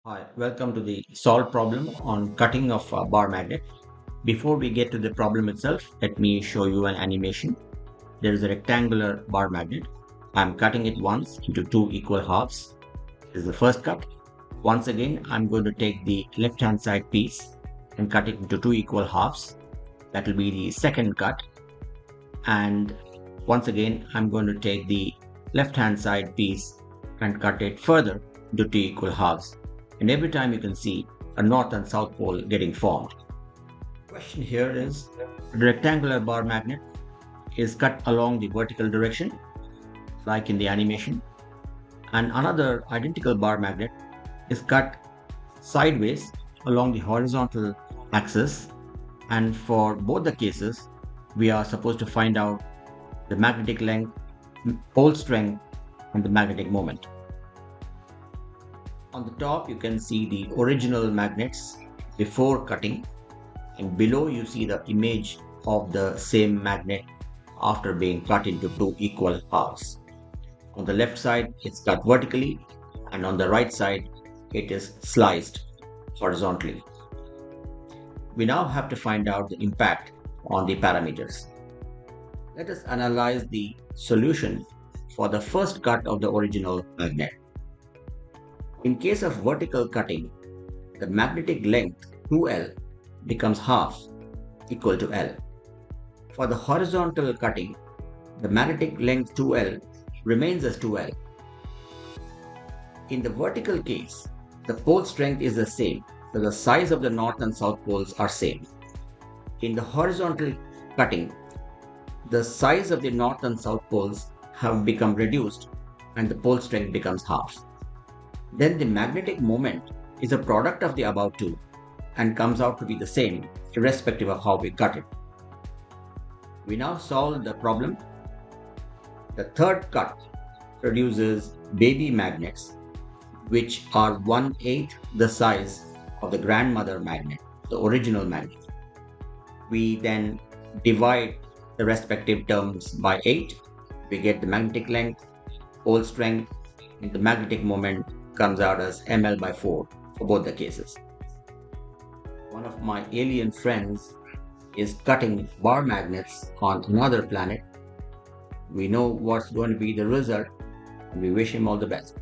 Hi, welcome to the solved problem on cutting of a bar magnet. Before we get to the problem itself, let me show you an animation. There is a rectangular bar magnet. I'm cutting it once into two equal halves. This is the first cut. Once again, I'm going to take the left hand side piece and cut it into two equal halves. That will be the second cut. And once again, I'm going to take the left hand side piece and cut it further into two equal halves. And every time you can see a north and south pole getting formed. Question here is, the rectangular bar magnet is cut along the vertical direction like in the animation, and another identical bar magnet is cut sideways along the horizontal axis, and for both the cases we are supposed to find out the magnetic length, pole strength, and the magnetic moment. On the top you can see the original magnets before cutting, and below you see the image of the same magnet after being cut into two equal halves. On the left side it's cut vertically, and on the right side it is sliced horizontally. We now have to find out the impact on the parameters. Let us analyze the solution for the first cut of the original magnet. In case of vertical cutting, the magnetic length 2L becomes half, equal to L. For the horizontal cutting, the magnetic length 2L remains as 2L. In the vertical case, the pole strength is the same, so the size of the north and south poles are same. In the horizontal cutting, the size of the north and south poles have become reduced and the pole strength becomes half. Then the magnetic moment is a product of the above two and comes out to be the same irrespective of how we cut it. We now solve the problem. The third cut produces baby magnets which are 1/8 the size of the grandmother magnet, the original magnet. We then divide the respective terms by 8. We get the magnetic length, pole strength, and the magnetic moment comes out as ml by 4 for both the cases. One of my alien friends is cutting bar magnets on another planet. We know what's going to be the result, and we wish him all the best.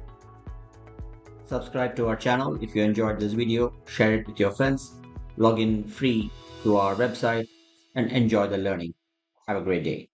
Subscribe to our channel if you enjoyed this video, share it with your friends, log in free to our website, and enjoy the learning. Have a great day.